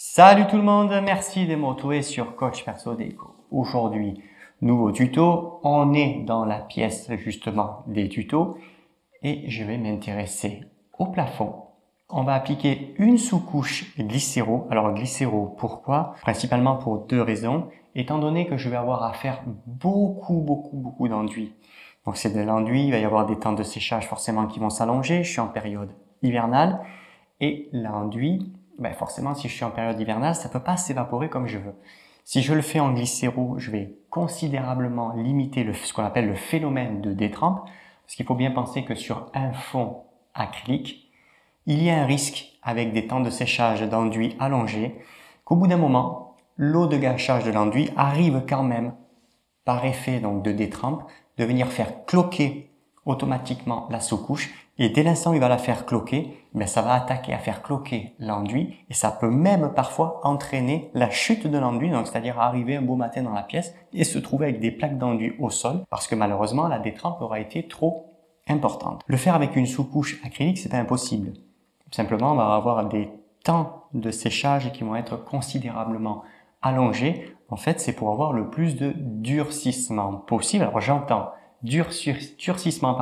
Salut tout le monde, merci de me retrouver sur Coach Perso Déco. Aujourd'hui, nouveau tuto, on est dans la pièce justement des tutos et je vais m'intéresser au plafond. On va appliquer une sous-couche glycéro. Alors glycéro, pourquoi? Principalement pour deux raisons, étant donné que je vais avoir à faire beaucoup d'enduit. Donc c'est de l'enduit, il va y avoir des temps de séchage forcément qui vont s'allonger, je suis en période hivernale et l'enduit, forcément, si je suis en période hivernale, ça ne peut pas s'évaporer comme je veux. Si je le fais en glycéro, je vais considérablement limiter ce qu'on appelle le phénomène de détrempe, parce qu'il faut bien penser que sur un fond acrylique, il y a un risque avec des temps de séchage d'enduit allongés, qu'au bout d'un moment, l'eau de gâchage de l'enduit arrive quand même, par effet donc de détrempe, de venir faire cloquer automatiquement la sous-couche, et dès l'instant où il va la faire cloquer, ça va attaquer à faire cloquer l'enduit et ça peut même parfois entraîner la chute de l'enduit, donc c'est-à-dire arriver un beau matin dans la pièce et se trouver avec des plaques d'enduit au sol parce que malheureusement la détrempe aura été trop importante. Le faire avec une sous-couche acrylique, c'est pas impossible. Simplement, on va avoir des temps de séchage qui vont être considérablement allongés. En fait, c'est pour avoir le plus de durcissement possible. Alors j'entends durcissement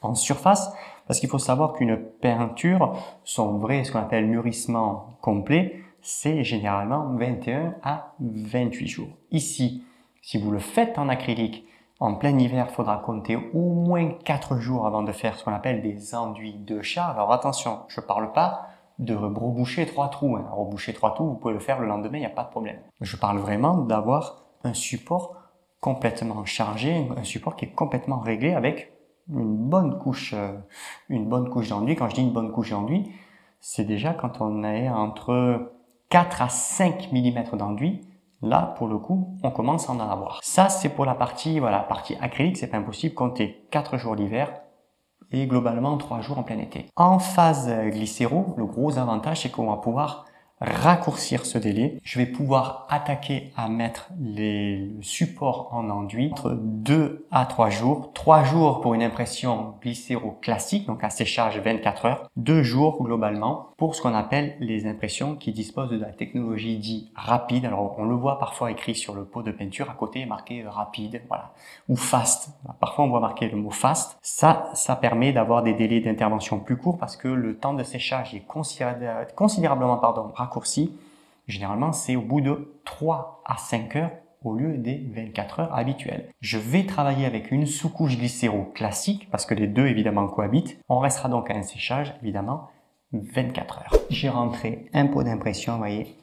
en surface, parce qu'il faut savoir qu'une peinture, son vrai, ce qu'on appelle mûrissement complet, c'est généralement 21 à 28 jours. Ici, si vous le faites en acrylique, en plein hiver, il faudra compter au moins 4 jours avant de faire ce qu'on appelle des enduits de char. Alors attention, je ne parle pas de reboucher 3 trous. Reboucher 3 trous, vous pouvez le faire le lendemain, il n'y a pas de problème. Je parle vraiment d'avoir un support complètement chargé, un support qui est complètement réglé avec une bonne couche d'enduit. Quand je dis une bonne couche d'enduit, c'est déjà quand on est entre 4 à 5 mm d'enduit. Là, pour le coup, on commence à en avoir. Ça, c'est pour la partie acrylique, c'est pas impossible. Comptez 4 jours l'hiver et globalement 3 jours en plein été. En phase glycéro, le gros avantage, c'est qu'on va pouvoir raccourcir ce délai. Je vais pouvoir attaquer à mettre le support en enduit entre 2 à 3 jours. 3 jours pour une impression glycéro classique, donc à séchage 24 heures. 2 jours globalement pour ce qu'on appelle les impressions qui disposent de la technologie dite rapide. Alors on le voit parfois écrit sur le pot de peinture, à côté marqué rapide, voilà, ou fast. Parfois on voit marqué le mot fast. Ça permet d'avoir des délais d'intervention plus courts parce que le temps de séchage est considérablement raccourci. Généralement, c'est au bout de 3 à 5 heures au lieu des 24 heures habituelles. Je vais travailler avec une sous-couche glycéro classique parce que les deux évidemment cohabitent. On restera donc à un séchage évidemment 24 heures. J'ai rentré un pot d'impression, vous voyez,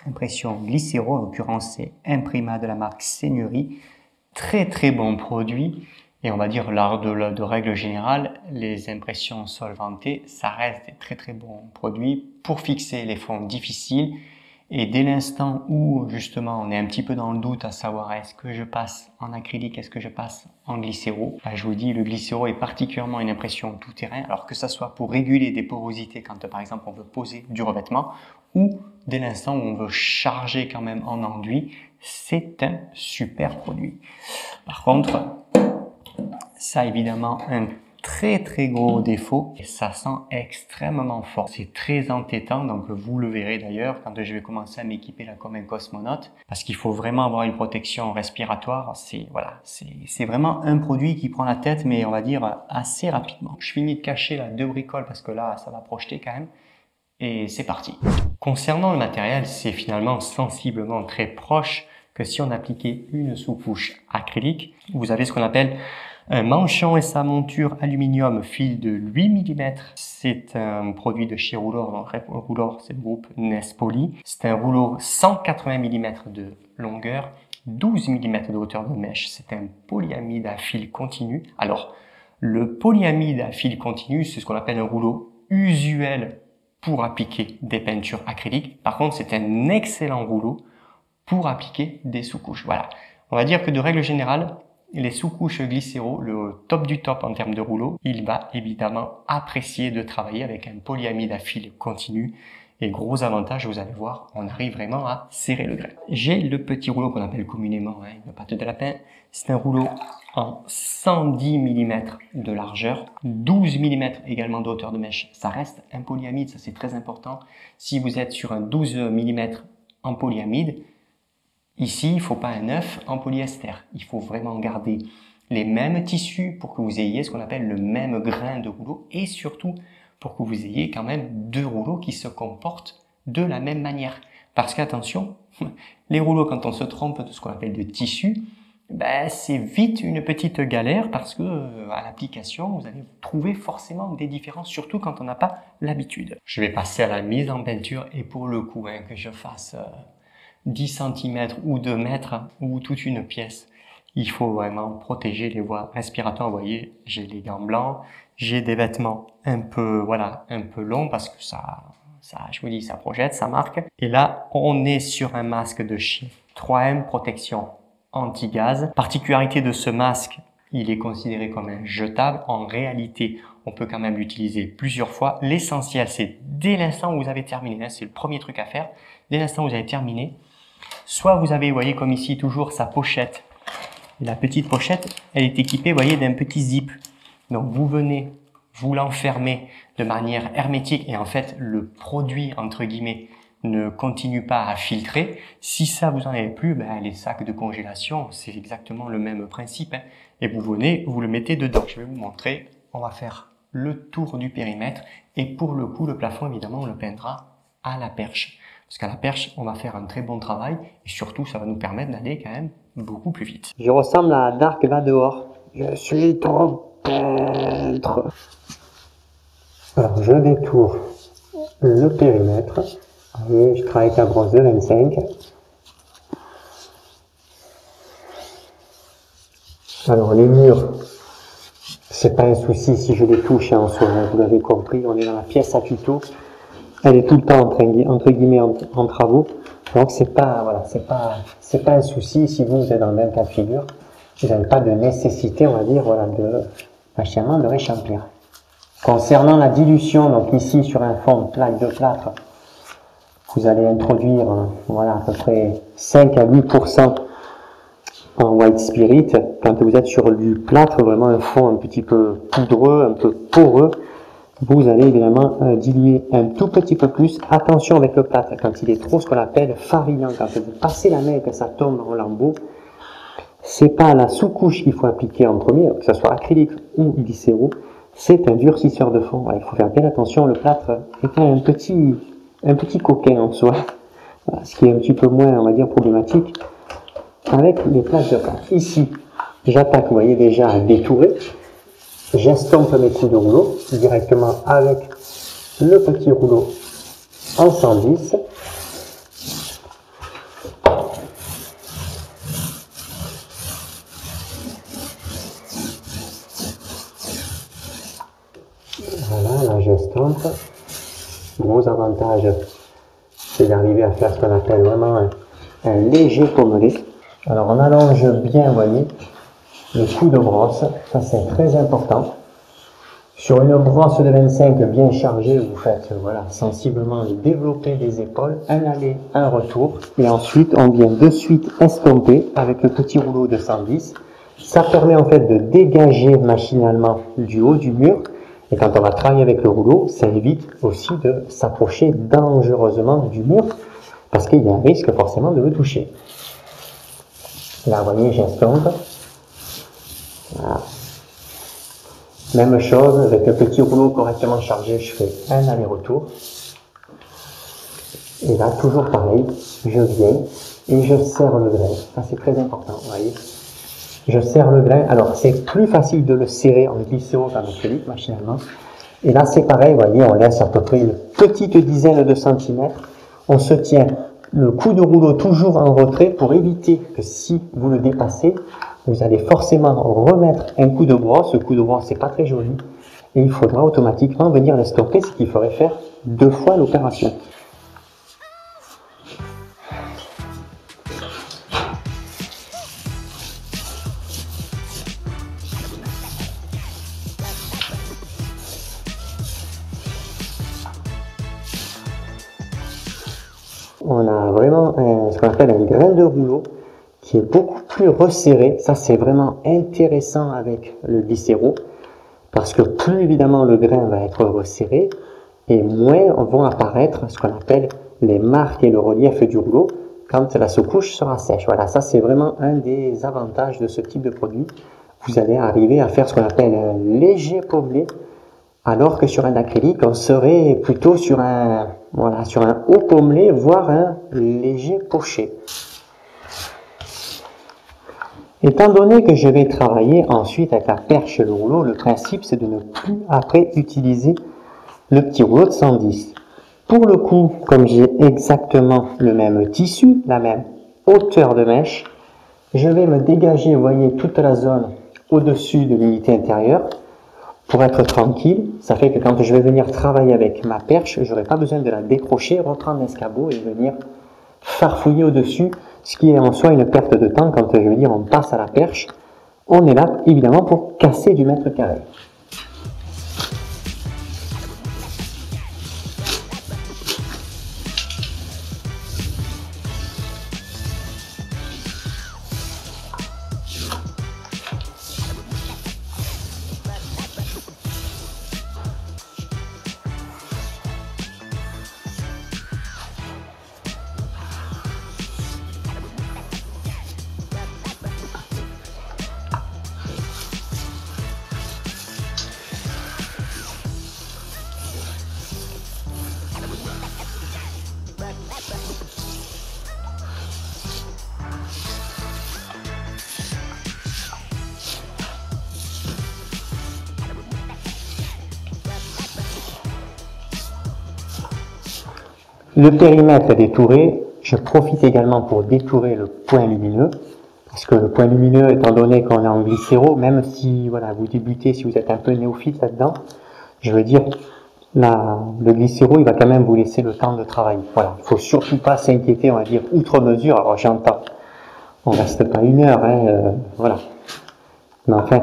impression glycéro, en l'occurrence c'est Imprima de la marque Seigneurie. Très bon produit. Et on va dire, de règle générale, les impressions solvantées, ça reste des très bons produits pour fixer les fonds difficiles. Et dès l'instant où, justement, on est un petit peu dans le doute à savoir est-ce que je passe en acrylique, est-ce que je passe en glycéro, je vous dis, le glycéro est particulièrement une impression tout terrain, alors que ça soit pour réguler des porosités quand, par exemple, on veut poser du revêtement, ou dès l'instant où on veut charger quand même en enduit, c'est un super produit. Par contre, ça a évidemment un très gros défaut et ça sent extrêmement fort. C'est très entêtant, donc vous le verrez d'ailleurs quand je vais commencer à m'équiper là comme un cosmonaute parce qu'il faut vraiment avoir une protection respiratoire. C'est vraiment un produit qui prend la tête, mais on va dire assez rapidement. Je finis de cacher là 2 bricoles parce que là ça va projeter quand même et c'est parti. Concernant le matériel, c'est finalement sensiblement très proche que si on appliquait une sous-couche acrylique. Vous avez ce qu'on appelle un manchon et sa monture aluminium fil de 8 mm. C'est un produit de chez Roulor. Donc Roulor, c'est le groupe Nespoli. C'est un rouleau 180 mm de longueur, 12 mm de hauteur de mèche. C'est un polyamide à fil continu. Alors, le polyamide à fil continu, c'est ce qu'on appelle un rouleau usuel pour appliquer des peintures acryliques. Par contre, c'est un excellent rouleau pour appliquer des sous-couches. Voilà. On va dire que de règle générale, les sous-couches glycéro, le top du top en termes de rouleau, il va évidemment apprécier de travailler avec un polyamide à fil continu. Et gros avantage, vous allez voir, on arrive vraiment à serrer le grain. J'ai le petit rouleau qu'on appelle communément une pâte de lapin. C'est un rouleau en 110 mm de largeur, 12 mm également de hauteur de mèche. Ça reste un polyamide, ça c'est très important. Si vous êtes sur un 12 mm en polyamide. Ici, il ne faut pas un œuf en polyester. Il faut vraiment garder les mêmes tissus pour que vous ayez ce qu'on appelle le même grain de rouleau et surtout pour que vous ayez quand même deux rouleaux qui se comportent de la même manière. Parce qu'attention, les rouleaux, quand on se trompe de ce qu'on appelle de tissu, ben, c'est vite une petite galère parce que à l'application, vous allez trouver forcément des différences, surtout quand on n'a pas l'habitude. Je vais passer à la mise en peinture et pour le coup, que je fasse 10 cm ou 2 mètres ou toute une pièce, il faut vraiment protéger les voies respiratoires. Vous voyez, j'ai les gants blancs, j'ai des vêtements un peu longs parce que ça, je vous dis, ça projette, ça marque. Et là, on est sur un masque de chez 3M Protection Anti-Gaz. Particularité de ce masque, il est considéré comme un jetable. En réalité, on peut quand même l'utiliser plusieurs fois. L'essentiel, c'est dès l'instant où vous avez terminé, c'est le premier truc à faire, dès l'instant où vous avez terminé, soit vous avez, vous voyez, comme ici, toujours sa pochette. Et la petite pochette, elle est équipée, vous voyez, d'un petit zip. Donc, vous venez, vous l'enfermez de manière hermétique et en fait, le produit, entre guillemets, ne continue pas à filtrer. Si ça vous en avez plus, ben, les sacs de congélation, c'est exactement le même principe. Et vous venez, vous le mettez dedans. Je vais vous montrer. On va faire le tour du périmètre. Et pour le coup, le plafond, évidemment, on le peindra à la perche. Parce qu'à la perche, on va faire un très bon travail. Et surtout, ça va nous permettre d'aller quand même beaucoup plus vite. Je ressemble à Dark Vador. Je suis ton peintre. Alors, je détourne le périmètre. Et je travaille avec la brosse de 25. Alors, les murs, c'est pas un souci si je les touche en soi. Vous l'avez compris, on est dans la pièce à tuto. Elle est tout le temps entre guillemets en travaux. Donc, c'est pas, voilà, c'est pas un souci si vous êtes dans le même cas de figure. Vous n'avez pas de nécessité, on va dire, voilà, machinalement de réchamplir. Concernant la dilution, donc ici sur un fond de plaque de plâtre, vous allez introduire, voilà, à peu près 5 à 8% en white spirit. Quand vous êtes sur du plâtre, vraiment un fond un petit peu poudreux, un peu poreux, vous allez évidemment diluer un tout petit peu plus. Attention avec le plâtre, quand il est trop ce qu'on appelle farillant, quand vous passez la main et que ça tombe en lambeaux, c'est pas la sous-couche qu'il faut appliquer en premier, que ce soit acrylique ou glycéro, c'est un durcisseur de fond. Voilà, il faut faire bien attention, le plâtre est un petit coquin en soi, voilà, ce qui est un petit peu moins, on va dire, problématique avec les plaques de plâtre. Ici, j'attaque, vous voyez déjà, à détourer. J'estompe mes coups de rouleau directement avec le petit rouleau en 110. Voilà, là j'estompe. Gros avantage, c'est d'arriver à faire ce qu'on appelle vraiment un léger pommelé. Alors on allonge bien, vous voyez, le coup de brosse, ça c'est très important. Sur une brosse de 25 bien chargée, vous faites voilà, sensiblement le développé des épaules, un aller, un retour, et ensuite on vient de suite estomper avec le petit rouleau de 110. Ça permet en fait de dégager machinalement du haut du mur, et quand on va travailler avec le rouleau, ça évite aussi de s'approcher dangereusement du mur, parce qu'il y a un risque forcément de le toucher. Là, vous voyez, j'estompe. Voilà. Même chose, avec le petit rouleau correctement chargé, je fais un aller-retour. Et là, toujours pareil, je viens et je serre le grain. Ça, c'est très important, vous voyez. Je serre le grain. Alors, c'est plus facile de le serrer en glycéro qu'en acrylique, machinalement. Et là, c'est pareil, vous voyez, on laisse à peu près une petite dizaine de centimètres. On se tient le coup de rouleau toujours en retrait pour éviter que si vous le dépassez, vous allez forcément remettre un coup de brosse. Ce coup de brosse, c'est pas très joli. Et il faudra automatiquement venir l'estomper, ce qu'il faudrait faire 2 fois l'opération. On a vraiment ce qu'on appelle un grain de rouleau qui est beaucoup plus resserré. Ça, c'est vraiment intéressant avec le glycéro parce que plus évidemment le grain va être resserré et moins vont apparaître ce qu'on appelle les marques et le relief du rouleau quand la sous-couche sera sèche. Voilà, ça c'est vraiment un des avantages de ce type de produit. Vous allez arriver à faire ce qu'on appelle un léger pommelé, alors que sur un acrylique, on serait plutôt sur un haut pommelé, voire un léger poché. Étant donné que je vais travailler ensuite avec la perche et le rouleau, le principe c'est de ne plus après utiliser le petit rouleau de 110. Pour le coup, comme j'ai exactement le même tissu, la même hauteur de mèche, je vais me dégager, vous voyez, toute la zone au-dessus de l'unité intérieure pour être tranquille. Ça fait que quand je vais venir travailler avec ma perche, je n'aurai pas besoin de la décrocher, reprendre l'escabeau et venir farfouiller au-dessus, ce qui est en soi une perte de temps quand je veux dire on passe à la perche. On est là évidemment pour casser du mètre carré. Le périmètre est détouré. Je profite également pour détourer le point lumineux. Parce que le point lumineux, étant donné qu'on est en glycéro, même si voilà, vous débutez, si vous êtes un peu néophyte là-dedans, je veux dire, le glycéro, il va quand même vous laisser le temps de travailler. Voilà, il ne faut surtout pas s'inquiéter, on va dire, outre mesure. Alors j'entends, on ne reste pas une heure, voilà. Mais enfin,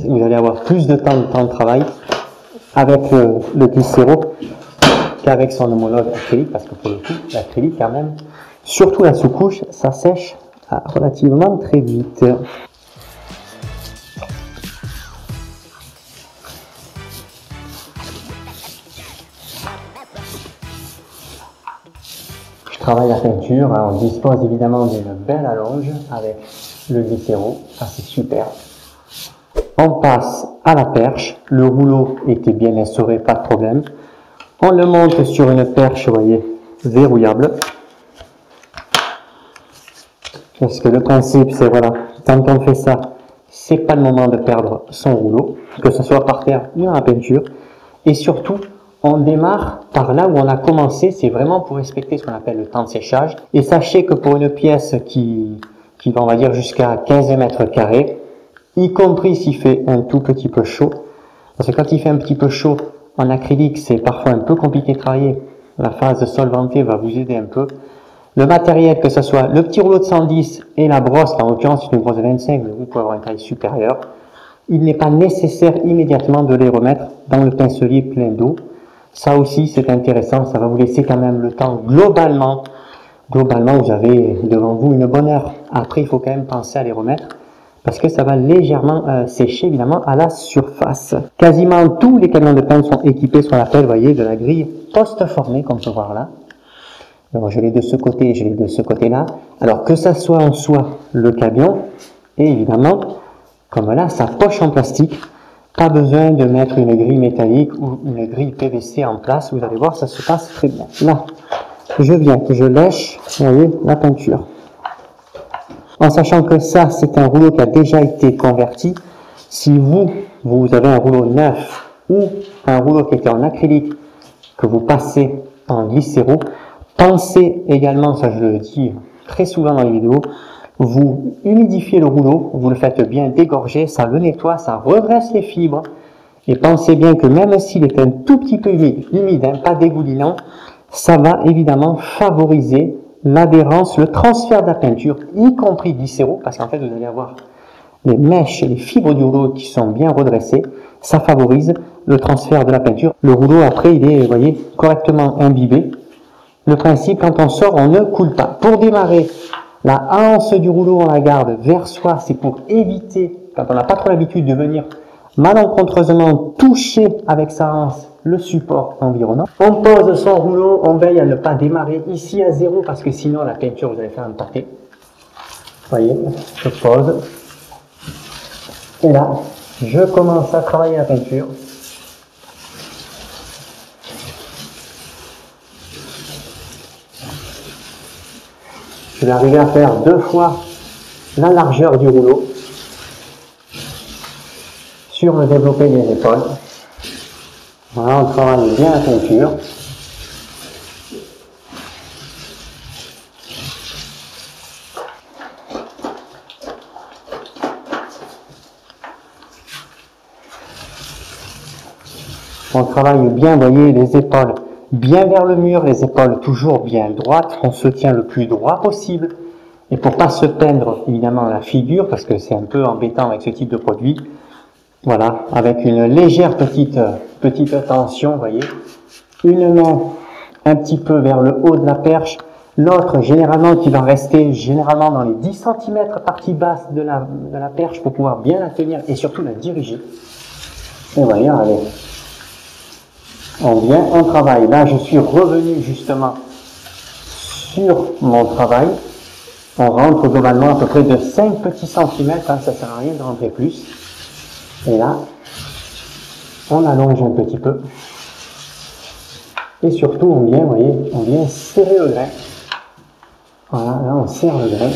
vous allez avoir plus de temps de travail avec le glycéro qu'avec son homologue acrylique, parce que pour le coup, l'acrylique quand même, surtout la sous-couche, ça sèche relativement très vite. Je travaille la peinture, on dispose évidemment d'une belle allonge avec le glycéro, ça c'est super. On passe à la perche, le rouleau était bien instauré, pas de problème. On le monte sur une perche, vous voyez, verrouillable. Parce que le principe, c'est voilà, quand on fait ça, c'est pas le moment de perdre son rouleau, que ce soit par terre ou dans la peinture. Et surtout, on démarre par là où on a commencé, c'est vraiment pour respecter ce qu'on appelle le temps de séchage. Et sachez que pour une pièce qui va, on va dire, jusqu'à 15 mètres carrés, y compris s'il fait un tout petit peu chaud, parce que quand il fait un petit peu chaud, en acrylique, c'est parfois un peu compliqué de travailler. La phase solvantée va vous aider un peu. Le matériel, que ce soit le petit rouleau de 110 et la brosse, en l'occurrence c'est une brosse de 25, mais vous pouvez avoir une taille supérieure, il n'est pas nécessaire immédiatement de les remettre dans le pincelier plein d'eau. Ça aussi c'est intéressant, ça va vous laisser quand même le temps globalement, vous avez devant vous une bonne heure. Après il faut quand même penser à les remettre, parce que ça va légèrement sécher évidemment à la surface. Quasiment tous les camions de peintre sont équipés, ce qu'on appelle, vous voyez, de la grille post-formée, comme on peut voir là. Alors je l'ai de ce côté, je l'ai de ce côté-là. Alors que ça soit en soi le camion, et évidemment, comme là, sa poche en plastique, pas besoin de mettre une grille métallique ou une grille PVC en place. Vous allez voir, ça se passe très bien. Là, je viens, je lèche, vous voyez, la peinture. En sachant que ça, c'est un rouleau qui a déjà été converti. Si vous avez un rouleau neuf ou un rouleau qui était en acrylique, que vous passez en glycéro, pensez également, ça je le dis très souvent dans les vidéos, vous humidifiez le rouleau, vous le faites bien dégorger, ça le nettoie, ça redresse les fibres. Et pensez bien que même s'il est un tout petit peu humide, pas dégoulinant, ça va évidemment favoriser l'adhérence, le transfert de la peinture, y compris glycéro, parce qu'en fait vous allez avoir les mèches et les fibres du rouleau qui sont bien redressées, ça favorise le transfert de la peinture. Le rouleau après il est, vous voyez, correctement imbibé. Le principe, quand on sort, on ne coule pas. Pour démarrer, la anse du rouleau, on la garde vers soi, c'est pour éviter, quand on n'a pas trop l'habitude de venir malencontreusement toucher avec sa anse le support environnant. On pose son rouleau, on veille à ne pas démarrer ici à 0 parce que sinon la peinture vous allez faire un pâté. Voyez, je pose. Et là, je commence à travailler la peinture. Je vais arriver à faire 2 fois la largeur du rouleau sur le développé des épaules. Voilà, on travaille bien la peinture. On travaille bien, vous voyez, les épaules bien vers le mur, les épaules toujours bien droites. On se tient le plus droit possible. Et pour pas se peindre, évidemment, la figure, parce que c'est un peu embêtant avec ce type de produit, voilà, avec une légère petite tension, vous voyez. Une main un petit peu vers le haut de la perche, l'autre généralement qui va rester généralement dans les 10 cm partie basse de la perche pour pouvoir bien la tenir et surtout la diriger. Et voyez, allez. On vient, on travaille. Là, je suis revenu justement sur mon travail. On rentre globalement à peu près de 5 petits centimètres, hein, ça ne sert à rien de rentrer plus. Et là, on allonge un petit peu. Et surtout, on vient, vous voyez, on vient serrer le grain. Voilà, là on serre le grain.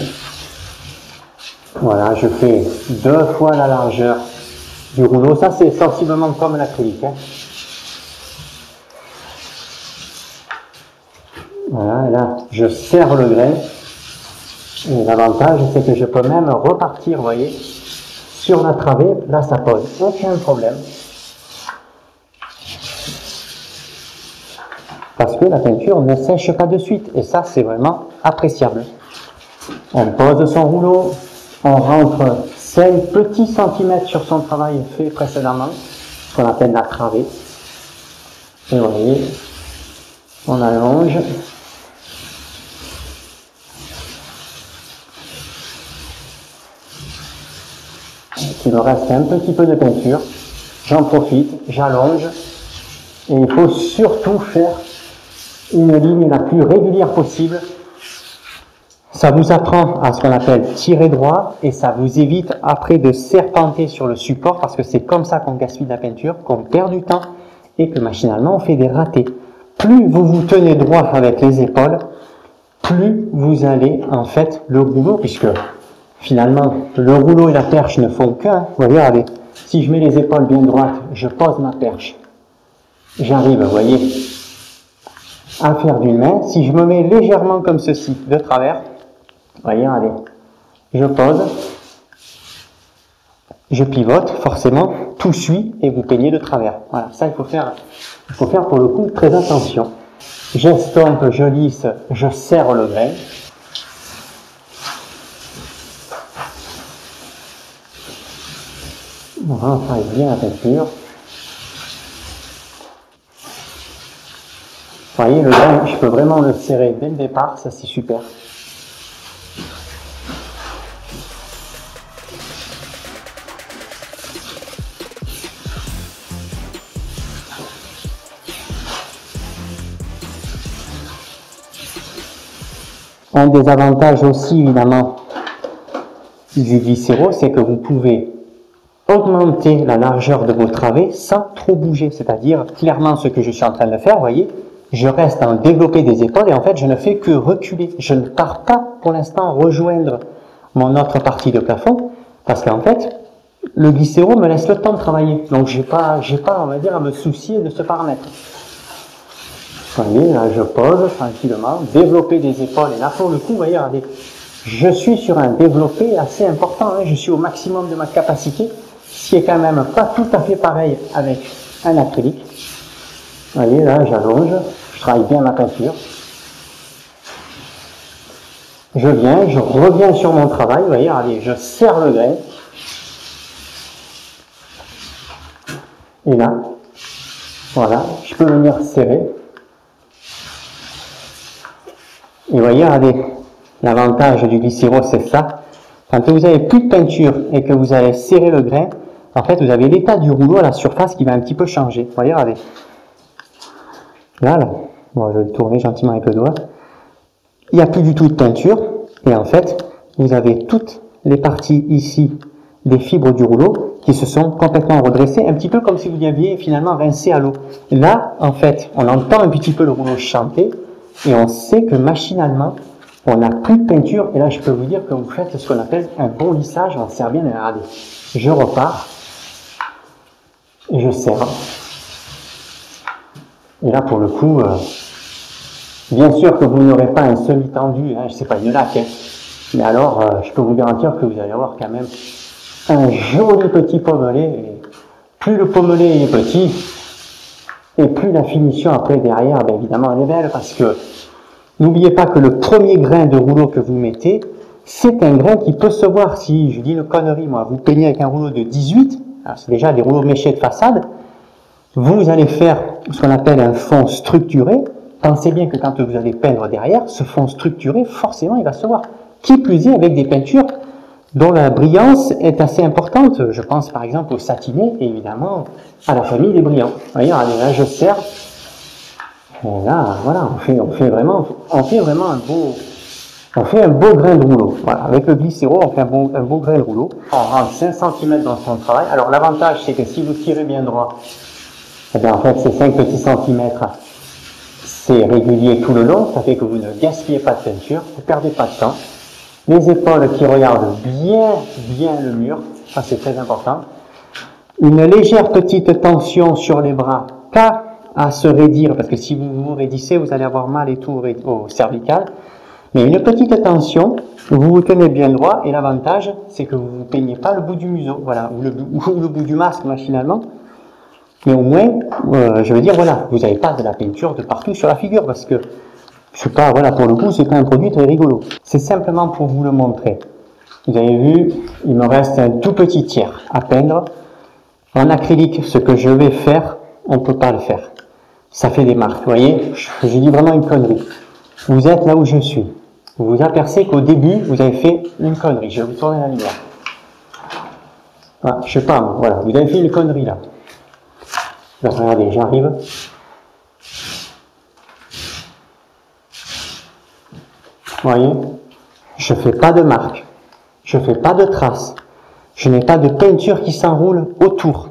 Voilà, je fais 2 fois la largeur du rouleau. Ça, c'est sensiblement comme l'acrylique. Hein. Voilà, là, je serre le grain. Et l'avantage, c'est que je peux même repartir, vous voyez, sur la travée. Là, ça pose aucun problème. Parce que la peinture ne sèche pas de suite. Et ça, c'est vraiment appréciable. On pose son rouleau. On rentre 5 petits centimètres sur son travail fait précédemment. Ce qu'on appelle la travée. Et vous voyez, on allonge. Il me reste un petit peu de peinture, j'en profite, j'allonge, et il faut surtout faire une ligne la plus régulière possible. Ça vous apprend à ce qu'on appelle tirer droit, et ça vous évite après de serpenter sur le support, parce que c'est comme ça qu'on gaspille de la peinture, qu'on perd du temps, et que machinalement on fait des ratés. Plus vous vous tenez droit avec les épaules, plus vous allez en fait le rouleau, puisque finalement, le rouleau et la perche ne font qu'un. Regardez, si je mets les épaules bien droites, je pose ma perche. J'arrive, vous voyez, à faire d'une main. Si je me mets légèrement comme ceci, de travers, vous voyez, allez, je pose, je pivote, forcément, tout suit et vous peignez de travers. Voilà, ça il faut faire pour le coup très attention. J'estompe, je lisse, je serre le grain. Voilà, on travaille bien la peinture. Vous voyez, le grain, je peux vraiment le serrer dès le départ, ça c'est super. Un des avantages aussi, évidemment, du glycéro, c'est que vous pouvez augmenter la largeur de vos travées sans trop bouger, c'est-à-dire clairement ce que je suis en train de faire, vous voyez, je reste en développé des épaules et en fait je ne fais que reculer, je ne pars pas pour l'instant rejoindre mon autre partie de plafond, parce qu'en fait le glycéro me laisse le temps de travailler, donc j'ai pas on va dire à me soucier de ce paramètre. Vous voyez, là je pose tranquillement, développer des épaules, et là pour le coup, vous voyez, regardez, je suis sur un développé assez important, hein, je suis au maximum de ma capacité, ce qui est quand même pas tout à fait pareil avec un acrylique. Vous voyez, là, j'allonge, je travaille bien ma peinture. Je viens, je reviens sur mon travail, vous voyez, allez, je serre le grain. Et là, voilà, je peux venir serrer. Et vous voyez, regardez, l'avantage du glycéro, c'est ça. Quand vous avez plus de peinture et que vous allez serrer le grain, en fait, vous avez l'état du rouleau à la surface qui va un petit peu changer. Vous voyez, regardez. Là, bon, je vais le tourner gentiment avec le doigt. Il n'y a plus du tout de peinture. Et en fait, vous avez toutes les parties ici des fibres du rouleau qui se sont complètement redressées, un petit peu comme si vous aviez finalement rincé à l'eau. Là, en fait, on entend un petit peu le rouleau chanter et on sait que machinalement, on n'a plus de peinture. Et là, je peux vous dire que vous faites ce qu'on appelle un bon lissage. On serre bien les radis. Je repars et je serre. Et là, pour le coup, bien sûr que vous n'aurez pas un semi-tendu, hein, je sais pas, une laque, hein, mais alors, je peux vous garantir que vous allez avoir quand même un joli petit pommelé. Et plus le pommelé est petit, et plus la finition après derrière, ben évidemment, elle est belle, parce que n'oubliez pas que le premier grain de rouleau que vous mettez, c'est un grain qui peut se voir. Si je dis une connerie, moi, vous peignez avec un rouleau de 18, c'est déjà des rouleaux méchés de façade, vous allez faire ce qu'on appelle un fond structuré. Pensez bien que quand vous allez peindre derrière, ce fond structuré, forcément, il va se voir. Qui plus est, avec des peintures dont la brillance est assez importante. Je pense par exemple au satiné et évidemment à la famille des brillants. Vous voyez, regardez, là je serre. Et là, voilà, on fait vraiment un beau grain de rouleau. Voilà, avec le glycéro, on fait un beau grain de rouleau. On rentre 5 cm dans son travail. Alors l'avantage, c'est que si vous tirez bien droit, eh bien en fait ces 5 petits centimètres, c'est régulier tout le long, ça fait que vous ne gaspillez pas de peinture, vous ne perdez pas de temps. Les épaules qui regardent bien le mur, ça c'est très important. Une légère petite tension sur les bras, pas à se raidir, parce que si vous vous raidissez, vous allez avoir mal et tout au cervical. Mais une petite tension, vous vous tenez bien droit, et l'avantage, c'est que vous ne peignez pas le bout du museau, voilà, ou le bout du masque machinalement. Mais au moins, je veux dire, voilà, vous n'avez pas de la peinture de partout sur la figure, parce que c'est pas, voilà, pour le coup, c'est pas un produit très rigolo. C'est simplement pour vous le montrer. Vous avez vu, il me reste un tout petit tiers à peindre. En acrylique, ce que je vais faire, on ne peut pas le faire. Ça fait des marques, vous voyez. Je dis vraiment une connerie. Vous êtes là où je suis. Vous vous apercevez qu'au début, vous avez fait une connerie. Je vais vous tourner la lumière. Voilà, je sais pas, voilà, vous avez fait une connerie là. Là, regardez, j'arrive. Vous voyez, je ne fais pas de marque, je ne fais pas de traces, je n'ai pas de peinture qui s'enroule autour.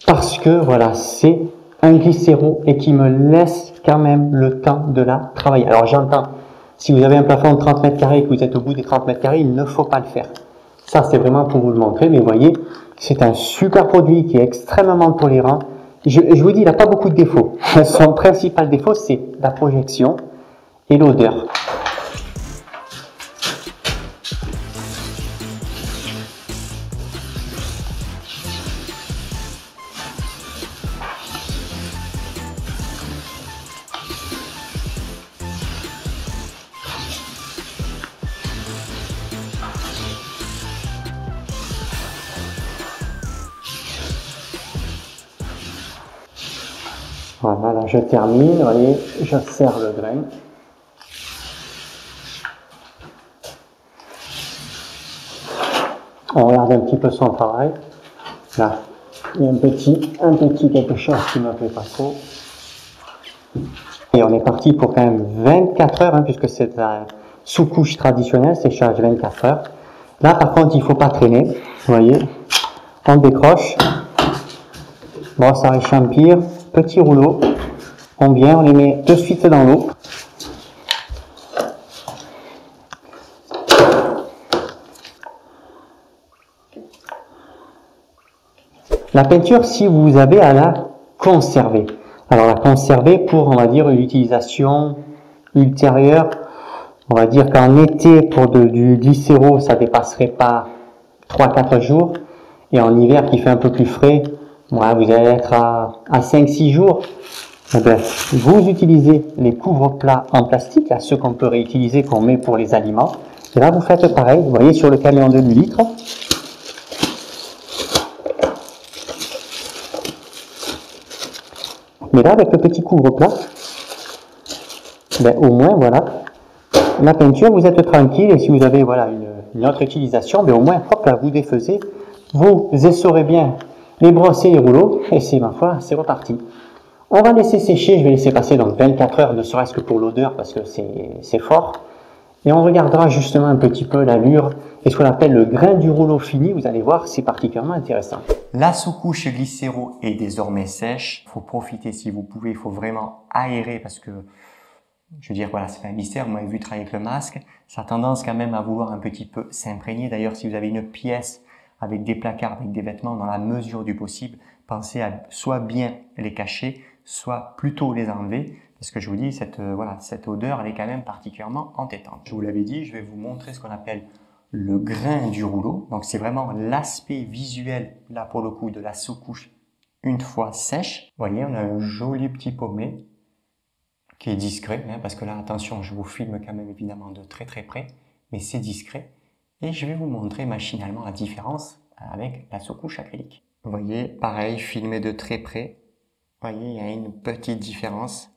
Parce que, voilà, c'est un glycéro et qui me laisse quand même le temps de la travailler. Alors j'entends, si vous avez un plafond de 30 mètres carrés et que vous êtes au bout des 30 mètres carrés, il ne faut pas le faire. Ça, c'est vraiment pour vous le montrer, mais vous voyez, c'est un super produit qui est extrêmement tolérant. Je vous dis, il n'a pas beaucoup de défauts. Son principal défaut, c'est la projection et l'odeur. Voilà, là je termine, vous voyez, je serre le grain. On regarde un petit peu son travail. Là, il y a un petit quelque chose qui ne me plaît pas trop. Et on est parti pour quand même 24 heures, hein, puisque c'est la sous-couche traditionnelle, séchage 24 heures. Là, par contre, il ne faut pas traîner. Vous voyez, on décroche. Brosse à réchampir, petit rouleau. On vient, on les met de suite dans l'eau. La peinture, si vous avez à la conserver. Alors la conserver pour, on va dire, une utilisation ultérieure. On va dire qu'en été, pour du glycéro, ça dépasserait pas 3-4 jours. Et en hiver, qui fait un peu plus frais, voilà, vous allez être à 5-6 jours. Eh bien, vous utilisez les couvre-plats en plastique, là, ceux qu'on peut réutiliser, qu'on met pour les aliments. Et là, vous faites pareil. Vous voyez sur le camion de 8 litres. Mais là, avec le petit couvre-plat, ben, au moins, voilà, la peinture, vous êtes tranquille. Et si vous avez voilà, une autre utilisation, ben, au moins, hop, là, vous défaisez, vous essorez bien les brosses et les rouleaux, et c'est, ma foi, c'est reparti. On va laisser sécher, je vais laisser passer donc 24 heures, ne serait-ce que pour l'odeur parce que c'est fort. Et on regardera justement un petit peu l'allure et ce qu'on appelle le grain du rouleau fini. Vous allez voir, c'est particulièrement intéressant. La sous-couche glycéro est désormais sèche. Il faut profiter si vous pouvez, il faut vraiment aérer parce que, je veux dire, voilà, c'est pas un mystère, vous m'avez vu travailler avec le masque. Ça a tendance quand même à vouloir un petit peu s'imprégner. D'ailleurs, si vous avez une pièce avec des placards, avec des vêtements dans la mesure du possible, pensez à soit bien les cacher, soit plutôt les enlever. Parce que je vous dis, cette odeur, elle est quand même particulièrement entêtante. Je vous l'avais dit, je vais vous montrer ce qu'on appelle le grain du rouleau. Donc, c'est vraiment l'aspect visuel, là pour le coup, de la sous-couche une fois sèche. Vous voyez, on a un joli petit pommelé qui est discret, hein, parce que là, attention, je vous filme quand même évidemment de très très près, mais c'est discret. Et je vais vous montrer machinalement la différence avec la sous-couche acrylique. Vous voyez, pareil, filmé de très près. Vous voyez, il y a une petite différence.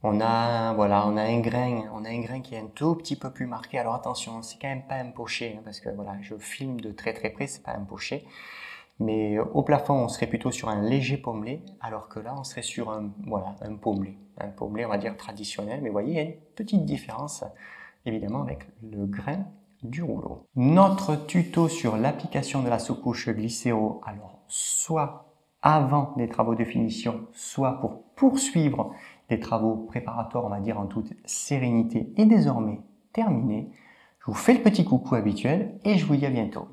On a un grain qui est un tout petit peu plus marqué. Alors attention, c'est quand même pas empoché, hein, parce que voilà, je filme de très très près, c'est pas empoché. Mais au plafond, on serait plutôt sur un léger pommelé, alors que là, on serait sur un pommelé. Un pommelé, on va dire traditionnel. Mais vous voyez, il y a une petite différence, évidemment, avec le grain du rouleau. Notre tuto sur l'application de la sous-couche glycéro, alors soit avant des travaux de finition, soit pour poursuivre les travaux préparatoires, on va dire en toute sérénité, est désormais terminé. Je vous fais le petit coucou habituel et je vous dis à bientôt.